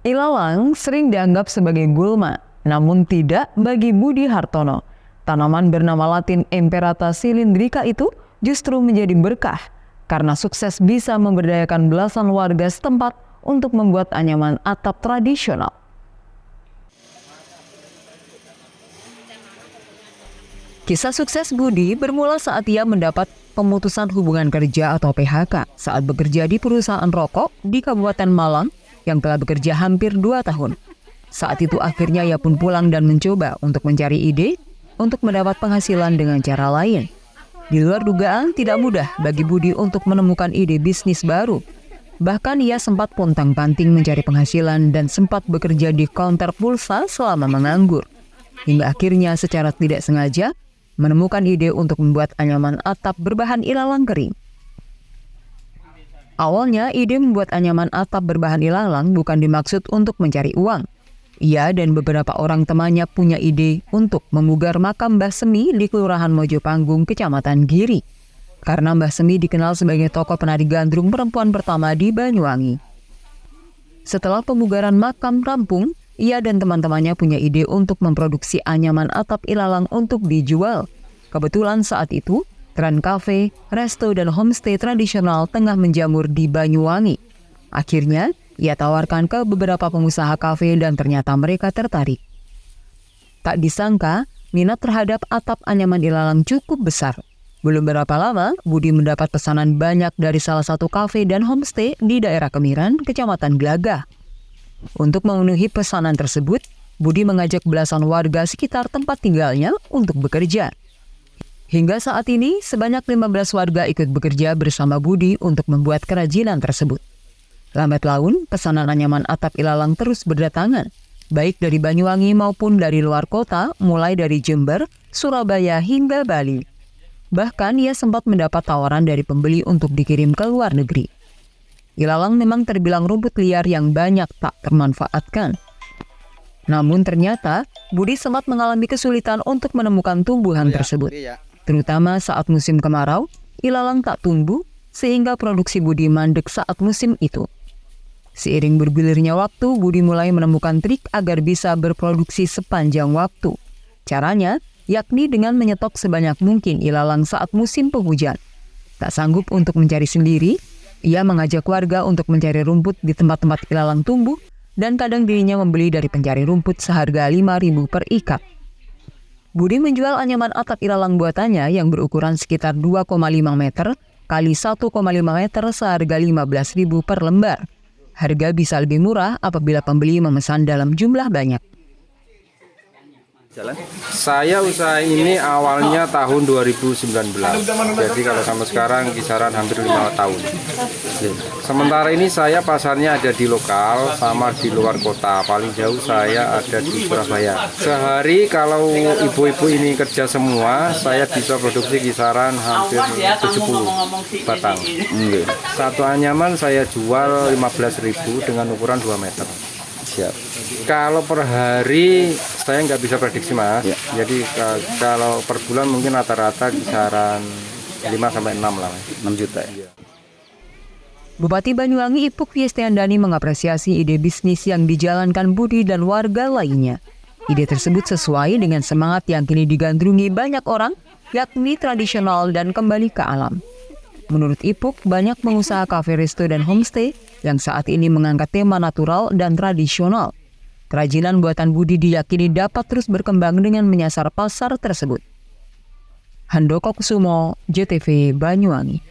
Ilalang sering dianggap sebagai gulma, namun tidak bagi Budi Hartono. Tanaman bernama Latin Imperata cylindrica itu justru menjadi berkah karena sukses bisa memberdayakan belasan warga setempat untuk membuat anyaman atap tradisional. Kisah sukses Budi bermula saat ia mendapat pemutusan hubungan kerja atau PHK saat bekerja di perusahaan rokok di Kabupaten Malang yang telah bekerja hampir 2 tahun. Saat itu akhirnya ia pun pulang dan mencoba untuk mencari ide untuk mendapat penghasilan dengan cara lain. Di luar dugaan, tidak mudah bagi Budi untuk menemukan ide bisnis baru. Bahkan ia sempat pontang-panting mencari penghasilan dan sempat bekerja di counter pulsa selama menganggur. Hingga akhirnya secara tidak sengaja menemukan ide untuk membuat anyaman atap berbahan ilalang kering. Awalnya, ide membuat anyaman atap berbahan ilalang bukan dimaksud untuk mencari uang. Ia dan beberapa orang temannya punya ide untuk memugar makam Mbah Semi di Kelurahan Mojopanggung, Kecamatan Giri. Karena Mbah Semi dikenal sebagai tokoh penari gandrung perempuan pertama di Banyuwangi. Setelah pemugaran makam rampung, ia dan teman-temannya punya ide untuk memproduksi anyaman atap ilalang untuk dijual. Kebetulan saat itu, tren kafe, resto, dan homestay tradisional tengah menjamur di Banyuwangi. Akhirnya, ia tawarkan ke beberapa pengusaha kafe dan ternyata mereka tertarik. Tak disangka, minat terhadap atap anyaman ilalang cukup besar. Belum berapa lama, Budi mendapat pesanan banyak dari salah satu kafe dan homestay di daerah Kemiran, Kecamatan Glagah. Untuk memenuhi pesanan tersebut, Budi mengajak belasan warga sekitar tempat tinggalnya untuk bekerja. Hingga saat ini, sebanyak 15 warga ikut bekerja bersama Budi untuk membuat kerajinan tersebut. Lambat laun, pesanan anyaman atap ilalang terus berdatangan, baik dari Banyuwangi maupun dari luar kota, mulai dari Jember, Surabaya, hingga Bali. Bahkan ia sempat mendapat tawaran dari pembeli untuk dikirim ke luar negeri. Ilalang memang terbilang rumput liar yang banyak tak termanfaatkan. Namun ternyata, Budi sempat mengalami kesulitan untuk menemukan tumbuhan tersebut. Terutama saat musim kemarau, ilalang tak tumbuh, sehingga produksi Budi mandek saat musim itu. Seiring bergulirnya waktu, Budi mulai menemukan trik agar bisa berproduksi sepanjang waktu. Caranya, yakni dengan menyetok sebanyak mungkin ilalang saat musim penghujan. Tak sanggup untuk mencari sendiri, ia mengajak warga untuk mencari rumput di tempat-tempat ilalang tumbuh dan kadang dirinya membeli dari pencari rumput seharga 5.000 per ikat. Budi menjual anyaman atap ilalang buatannya yang berukuran sekitar 2,5 meter kali 1,5 meter seharga 15.000 per lembar. Harga bisa lebih murah apabila pembeli memesan dalam jumlah banyak. Saya usaha ini awalnya tahun 2019, jadi kalau sampai sekarang kisaran hampir 5 tahun. Sementara ini saya pasarnya ada di lokal sama di luar kota, paling jauh saya ada di Surabaya. Sehari kalau ibu-ibu ini kerja semua, saya bisa produksi kisaran hampir 70 batang. Satu anyaman saya jual 15.000 dengan ukuran 2 meter. Siap. Kalau per hari saya nggak bisa prediksi mas. Ya. Jadi kalau per bulan mungkin rata-rata kisaran 5-6 lah. 6 juta ya. Bupati Banyuwangi Ipuk Fiestiandani mengapresiasi ide bisnis yang dijalankan Budi dan warga lainnya. Ide tersebut sesuai dengan semangat yang kini digandrungi banyak orang, yakni tradisional dan kembali ke alam. Menurut Ipuk, banyak pengusaha kafe, resto, dan homestay yang saat ini mengangkat tema natural dan tradisional. Kerajinan buatan Budi diyakini dapat terus berkembang dengan menyasar pasar tersebut. Handoko Kusumo, JTV Banyuwangi.